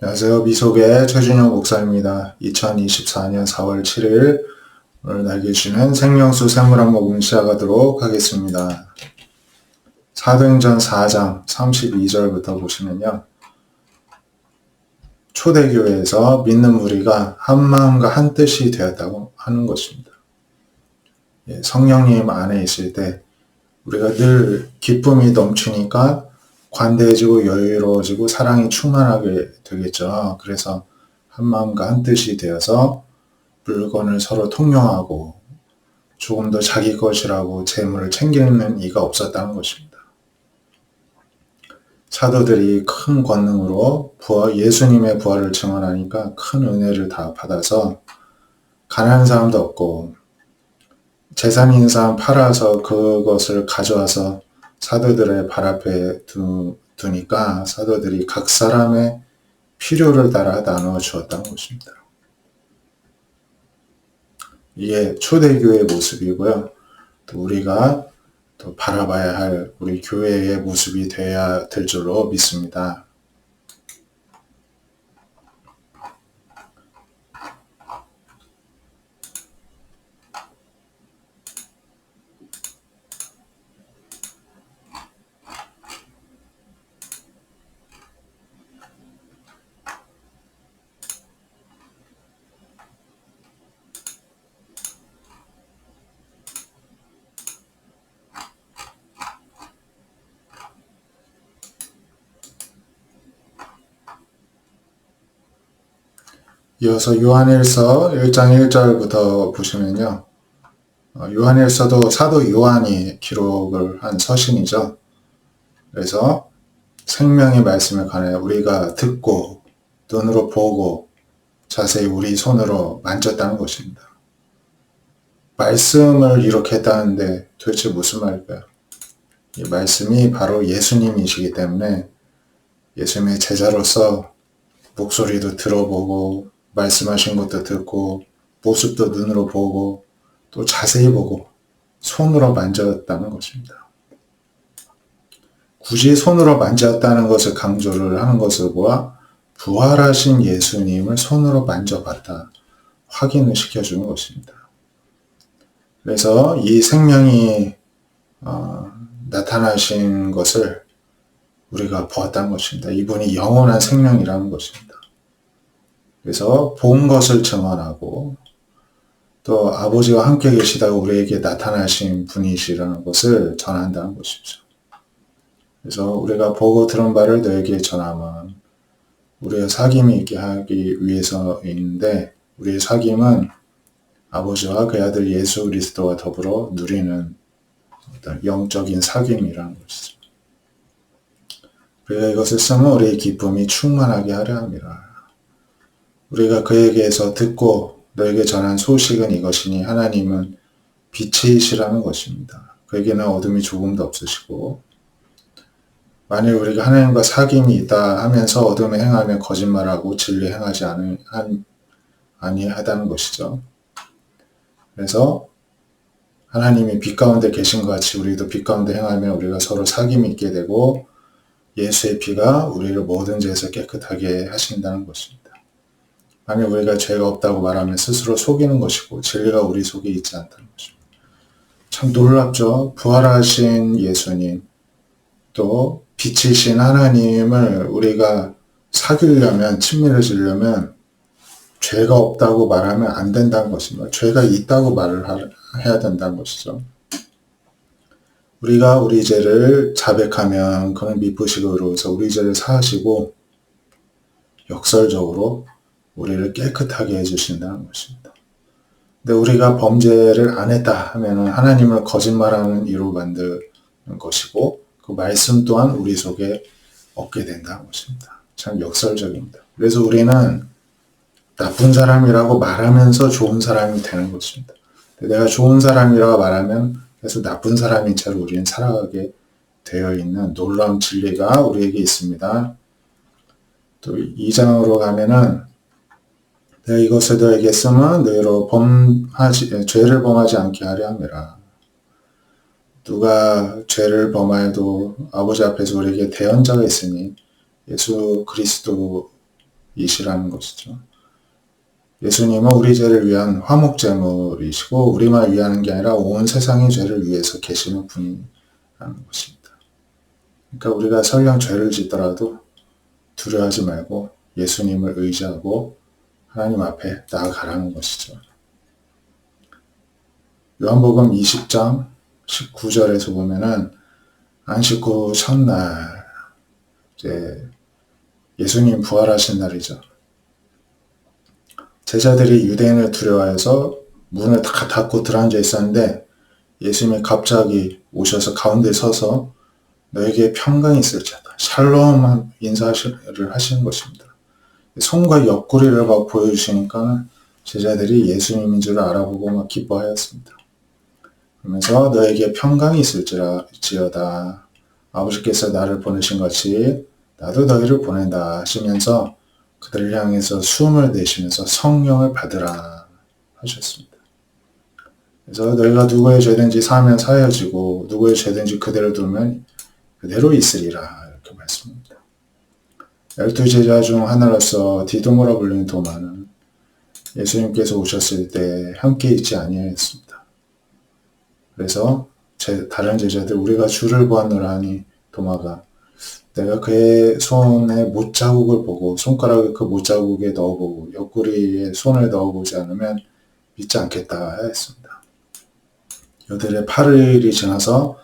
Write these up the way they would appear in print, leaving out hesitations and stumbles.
안녕하세요. 미속의 최준영 목사입니다. 2024년 4월 7일 오늘 날개 주시는 생명수 샘물 한 모금 시작하도록 하겠습니다. 사도행전 4장 32절부터 보시면요. 초대교회에서 믿는 무리가 한 마음과 한 뜻이 되었다고 하는 것입니다. 성령님 안에 있을 때 우리가 늘 기쁨이 넘치니까 관대해지고 여유로워지고 사랑이 충만하게 되겠죠. 그래서 한 마음과 한 뜻이 되어서 물건을 서로 통용하고 조금 더 자기 것이라고 재물을 챙기는 이가 없었다는 것입니다. 사도들이 큰 권능으로 예수님의 부활을 증언하니까 큰 은혜를 다 받아서 가난한 사람도 없고 재산 있는 사람 팔아서 그것을 가져와서 사도들의 발 앞에 두니까 사도들이 각 사람의 필요를 따라 나누어 주었다는 것입니다. 이게 초대교회의 모습이고요. 또 우리가 또 바라봐야 할 우리 교회의 모습이 되어야 될 줄로 믿습니다. 이어서 요한일서 1장 1절부터 보시면요. 요한일서도 사도 요한이 기록을 한 서신이죠. 그래서 생명의 말씀에 관해 우리가 듣고 눈으로 보고 자세히 우리 손으로 만졌다는 것입니다. 말씀을 이렇게 했다는데 도대체 무슨 말일까요? 이 말씀이 바로 예수님이시기 때문에 예수님의 제자로서 목소리도 들어보고 말씀하신 것도 듣고 모습도 눈으로 보고 또 자세히 보고 손으로 만졌다는 것입니다. 굳이 손으로 만졌다는 것을 강조를 하는 것을 보아 부활하신 예수님을 손으로 만져봤다 확인을 시켜주는 것입니다. 그래서 이 생명이 나타나신 것을 우리가 보았다는 것입니다. 이분이 영원한 생명이라는 것입니다. 그래서 본 것을 증언하고 또 아버지와 함께 계시다가 우리에게 나타나신 분이시라는 것을 전한다는 것이죠. 그래서 우리가 보고 들은 바를 너에게 전함은 우리의 사귐이 있게 하기 위해서인데 우리의 사귐은 아버지와 그 아들 예수 그리스도와 더불어 누리는 어떤 영적인 사귐이라는 것이죠. 우리가 이것을 쓰면 우리의 기쁨이 충만하게 하려 함이라. 우리가 그에게서 듣고 너에게 전한 소식은 이것이니 하나님은 빛이시라는 것입니다. 그에게는 어둠이 조금도 없으시고 만일 우리가 하나님과 사귐이 있다 하면서 어둠에 행하면 거짓말하고 진리 행하지 아니하다는 것이죠. 그래서 하나님이 빛 가운데 계신 것 같이 우리도 빛 가운데 행하면 우리가 서로 사귐이 있게 되고 예수의 피가 우리를 모든 죄에서 깨끗하게 하신다는 것입니다. 만약 우리가 죄가 없다고 말하면 스스로 속이는 것이고 진리가 우리 속에 있지 않다는 것입니다. 참 놀랍죠. 부활하신 예수님 또 빛이신 하나님을 우리가 사귀려면 친밀해지려면 죄가 없다고 말하면 안 된다는 것입니다. 죄가 있다고 말을 해야 된다는 것이죠. 우리가 우리 죄를 자백하면 그는 미쁘시고 의로워서 우리 죄를 사하시고 역설적으로 우리를 깨끗하게 해주신다는 것입니다. 근데 우리가 범죄를 안 했다 하면 하나님을 거짓말하는 이로 만드는 것이고 그 말씀 또한 우리 속에 없게 된다는 것입니다. 참 역설적입니다. 그래서 우리는 나쁜 사람이라고 말하면서 좋은 사람이 되는 것입니다. 내가 좋은 사람이라고 말하면 그래서 나쁜 사람인 채로 우리는 살아가게 되어 있는 놀라운 진리가 우리에게 있습니다. 또 2장으로 가면은 내가 이것을 너에게 쓰면 너희로 죄를 범하지 않게 하려 함이라. 누가 죄를 범하여도 아버지 앞에서 우리에게 대언자가 있으니 예수 그리스도 제물이시라는 것이죠. 예수님은 우리 죄를 위한 화목제물이시고 우리만 위하는 게 아니라 온 세상의 죄를 위해서 계시는 분이라는 것입니다. 그러니까 우리가 설령 죄를 짓더라도 두려워하지 말고 예수님을 의지하고 하나님 앞에 나아가라는 것이죠. 요한복음 20장 19절에서 보면은 안식 후 첫날 이제 예수님 부활하신 날이죠. 제자들이 유대인을 두려워해서 문을 다 닫고 들어앉아 있었는데 예수님이 갑자기 오셔서 가운데 서서 너에게 평강이 있을지어다. 샬롬 인사를 하시는 것입니다. 손과 옆구리를 막 보여주시니까 제자들이 예수님인 줄 알아보고 막 기뻐하였습니다. 그러면서 너에게 평강이 있을지어다. 아버지께서 나를 보내신 같이 나도 너희를 보낸다 하시면서 그들을 향해서 숨을 내쉬면서 성령을 받으라 하셨습니다. 그래서 너희가 누구의 죄든지 사하면 사하여지고 누구의 죄든지 그대로 두면 그대로 있으리라 이렇게 말씀합니다. 12제자 중 하나로서 디도모라 불리는 도마는 예수님께서 오셨을 때 함께 있지 아니하였습니다. 그래서 다른 제자들 우리가 주를 보았노라 하니 도마가 내가 그의 손에 못자국을 보고 손가락을 그 못자국에 넣어보고 옆구리에 손을 넣어보지 않으면 믿지 않겠다 했습니다. 여들의 8일이 지나서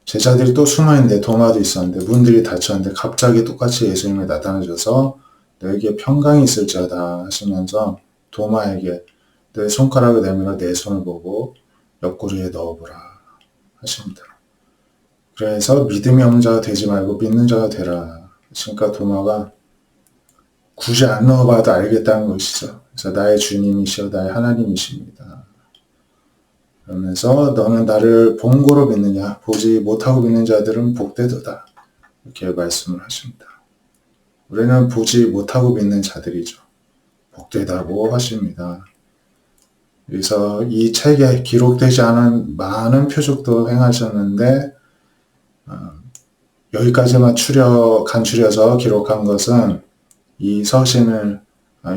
제자들이 또 숨어있는데 도마도 있었는데 문들이 닫혔는데 갑자기 똑같이 예수님이 나타나셔서 너에게 평강이 있을지어다 하시면서 도마에게 내 손가락을 내밀어 내 손을 보고 옆구리에 넣어보라 하십니다. 그래서 믿음이 없는 자가 되지 말고 믿는 자가 되라. 그러니까 도마가 굳이 안 넣어봐도 알겠다는 것이죠. 그래서 나의 주님이시여 나의 하나님이십니다. 그러면서 너는 나를 본고로 믿느냐 보지 못하고 믿는 자들은 복되도다. 이렇게 말씀을 하십니다. 우리는 보지 못하고 믿는 자들이죠. 복되다고 하십니다. 그래서 이 책에 기록되지 않은 많은 표적도 행하셨는데 여기까지만 간추려서 기록한 것은 이 서신을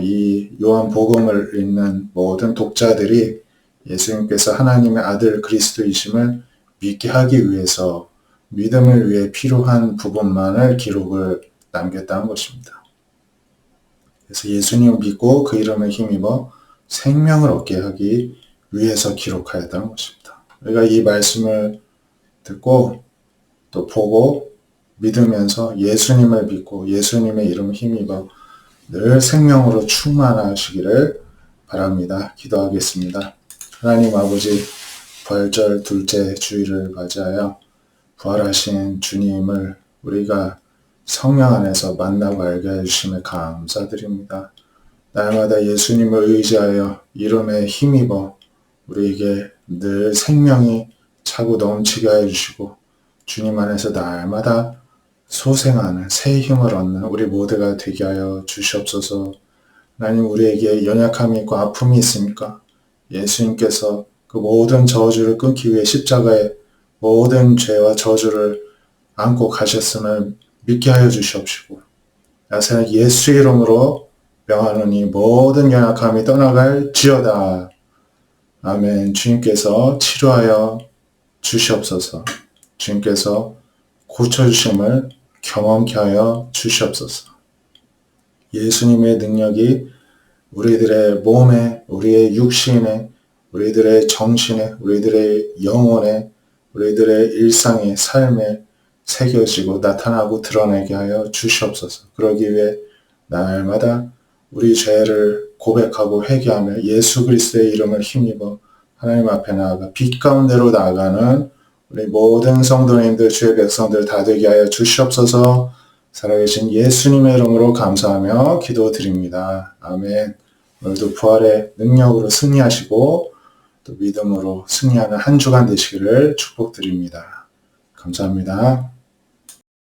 이 요한복음을 읽는 모든 독자들이 예수님께서 하나님의 아들 그리스도이심을 믿게 하기 위해서 믿음을 위해 필요한 부분만을 기록을 남겼다는 것입니다. 그래서 예수님을 믿고 그 이름에 힘입어 생명을 얻게 하기 위해서 기록하였다는 것입니다. 우리가 이 말씀을 듣고 또 보고 믿으면서 예수님을 믿고 예수님의 이름 힘입어 늘 생명으로 충만하시기를 바랍니다. 기도하겠습니다. 하나님 아버지 부활절 둘째 주일을 맞이하여 부활하신 주님을 우리가 성령 안에서 만나고 알게 해주심에 감사드립니다. 날마다 예수님을 의지하여 이름에 힘입어 우리에게 늘 생명이 차고 넘치게 해주시고 주님 안에서 날마다 소생하는 새 힘을 얻는 우리 모두가 되게 하여 주시옵소서. 하나님 우리에게 연약함이 있고 아픔이 있습니까? 예수님께서 그 모든 저주를 끊기 위해 십자가에 모든 죄와 저주를 안고 가셨음을 믿게 하여 주시옵시고 나사렛 예수 이름으로 명하노니 모든 연약함이 떠나갈지어다. 아멘. 주님께서 치료하여 주시옵소서. 주님께서 고쳐주심을 경험케 하여 주시옵소서. 예수님의 능력이 우리들의 몸에, 우리의 육신에, 우리들의 정신에, 우리들의 영혼에, 우리들의 일상의 삶에 새겨지고 나타나고 드러내게 하여 주시옵소서. 그러기 위해 날마다 우리 죄를 고백하고 회개하며 예수 그리스도의 이름을 힘입어 하나님 앞에 나아가 빛 가운데로 나아가는 우리 모든 성도님들, 주의 백성들 다 되게 하여 주시옵소서. 살아계신 예수님의 이름으로 감사하며 기도드립니다. 아멘. 오늘도 부활의 능력으로 승리하시고 또 믿음으로 승리하는 한 주간 되시기를 축복드립니다. 감사합니다.